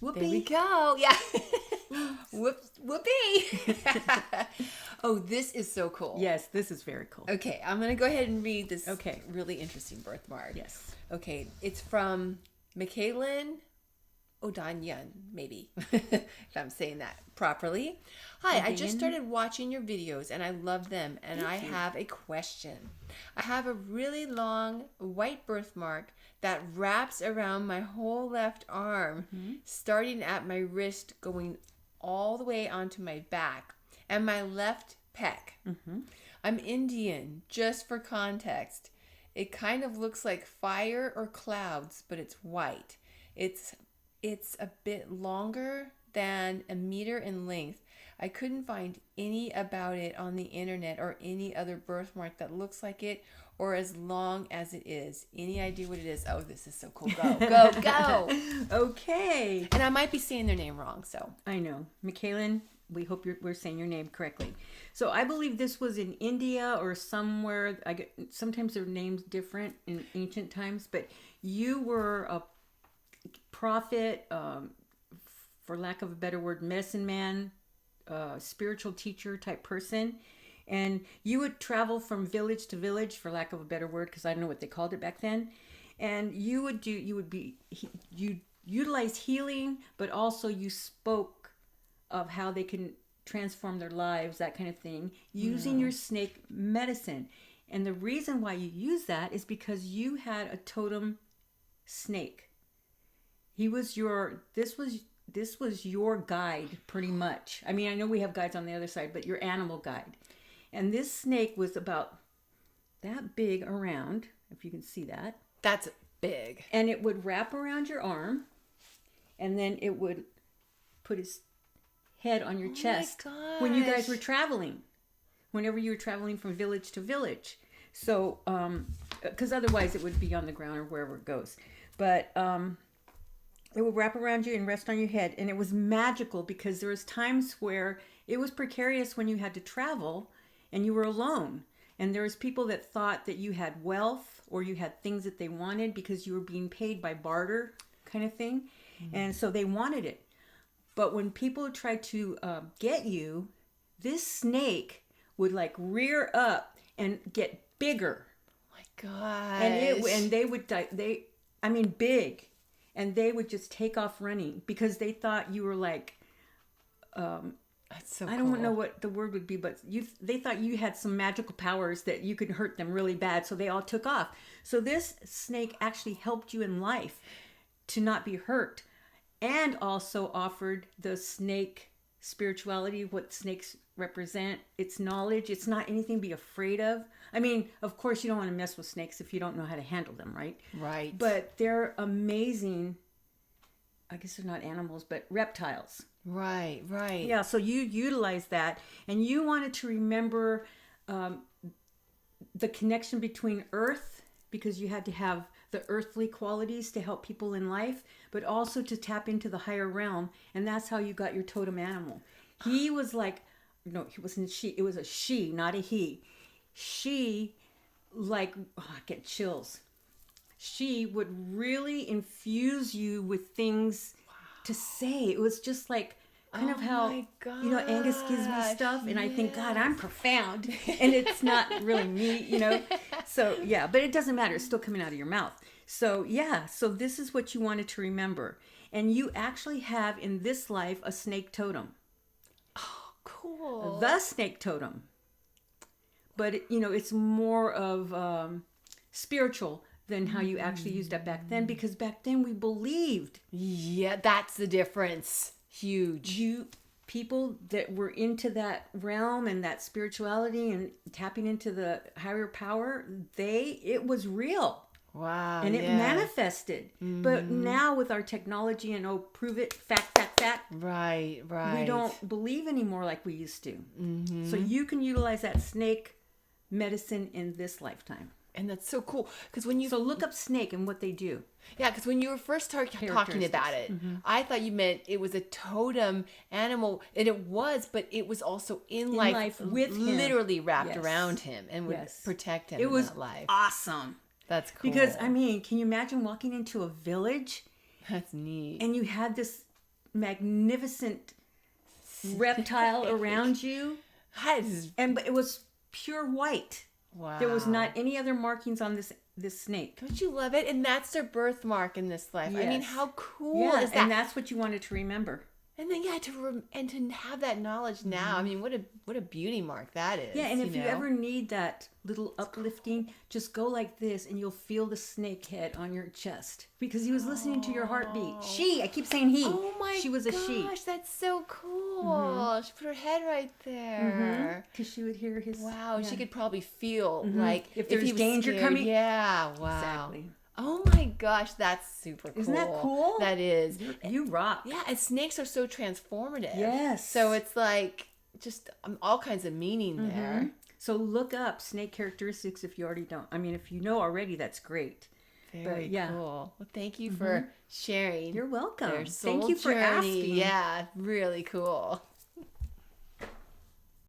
Whoopee. There we go. Yeah. Whoopee. Oh, this is so cool. Yes, this is very cool. Okay, I'm going to go ahead and read this Okay. really interesting birthmark. Yes. Okay, it's from Mekaylin, Odayan, maybe, if I'm saying that properly. Hi, I just Odayan. started watching your videos and I love them. And Thank I you. have a question. I have a really long white birthmark that wraps around my whole left arm, starting at my wrist, going all the way onto my back and my left pec. I'm Indian, just for context. It kind of looks like fire or clouds, but it's white. It's a bit longer than a meter in length. I couldn't find any about it on the internet or any other birthmark that looks like it or as long as it is. Any idea what it is? Oh, this is so cool. Go, go, go. Okay. And I might be saying their name wrong, so. I know. Mekaylin, we hope we're saying your name correctly. So I believe this was in India or somewhere. Sometimes their names different in ancient times, but you were a prophet, for lack of a better word, medicine man, spiritual teacher type person. And you would travel from village to village, for lack of a better word, because I don't know what they called it back then. And you utilize healing, but also you spoke of how they can transform their lives, that kind of thing, using your snake medicine. And the reason why you use that is because you had a totem snake. This was your guide, pretty much. I mean, I know we have guides on the other side, but your animal guide. And this snake was about that big around, if you can see that. That's big. And it would wrap around your arm, and then it would put its head on your chest when you guys were traveling. Whenever you were traveling from village to village. So, because otherwise it would be on the ground or wherever it goes. But it would wrap around you and rest on your head. And it was magical because there was times where it was precarious when you had to travel and you were alone. And there was people that thought that you had wealth or you had things that they wanted because you were being paid by barter kind of thing. Mm-hmm. And so they wanted it. But when people tried to get you, this snake would like rear up and get bigger. Oh my God. And they would big. And they would just take off running because they thought you were like, that's so I cool. don't know what the word would be, but they thought you had some magical powers that you could hurt them really bad. So they all took off. So this snake actually helped you in life to not be hurt, and also offered the snake spirituality, what snakes represent, its knowledge. It's not anything to be afraid of. I mean, of course, you don't want to mess with snakes if you don't know how to handle them, right? Right. But they're amazing. I guess they're not animals, but reptiles. Right, right. Yeah, so you utilize that, and you wanted to remember the connection between earth, because you had to have the earthly qualities to help people in life, but also to tap into the higher realm, and that's how you got your totem animal. He was like, no, he wasn't she. It was a she, not a he. She, like, I get chills. She would really infuse you with things to say. It was just like kind of how, you know, Angus gives me stuff, and I think, God, I'm profound, and it's not really me, you know. So yeah, but it doesn't matter. It's still coming out of your mouth. So yeah, so this is what you wanted to remember, and you actually have in this life a snake totem. Oh, cool. The snake totem. But you know, it's more of spiritual than how you actually used that back then, because back then we believed. Yeah, that's the difference. Huge. People that were into that realm and that spirituality and tapping into the higher power, it was real. Wow. And it manifested. Mm-hmm. But now with our technology and prove it, fact. Right. We don't believe anymore like we used to. Mm-hmm. So you can utilize that snake medicine in this lifetime. And that's so cool. So look up snake and what they do. Yeah, because when you were first talking about it, I thought you meant it was a totem animal. And it was, but it was also in life with him. Literally wrapped around him and would protect him in that life. Awesome. That's cool. Because, I mean, can you imagine walking into a village That's neat. and you had this magnificent reptile around you, but it was pure white. Wow. There was not any other markings on this snake. Don't you love it? And that's their birthmark in this life. I mean, Yes. how cool is that? And that's what you wanted to remember. And then to have that knowledge now. I mean, what a beauty mark that is. Yeah, and if you ever need that little uplifting, just go like this and you'll feel the snake head on your chest because he was listening to your heartbeat. I keep saying he. Oh my she was a she. gosh, that's so cool. She put her head right there. Because she would hear his. Wow, yeah. she could probably feel like if there's he was danger scared. coming. Yeah, wow. Exactly. Oh my gosh, that's super cool. Isn't that cool? That is. You rock. Yeah, and snakes are so transformative. Yes. So it's like just all kinds of meaning there. So look up snake characteristics if you already don't. I mean, if you know already, that's great. Very yeah. cool. Well, thank you for sharing. You're welcome. Their soul Thank you for journey. asking. Yeah, really cool.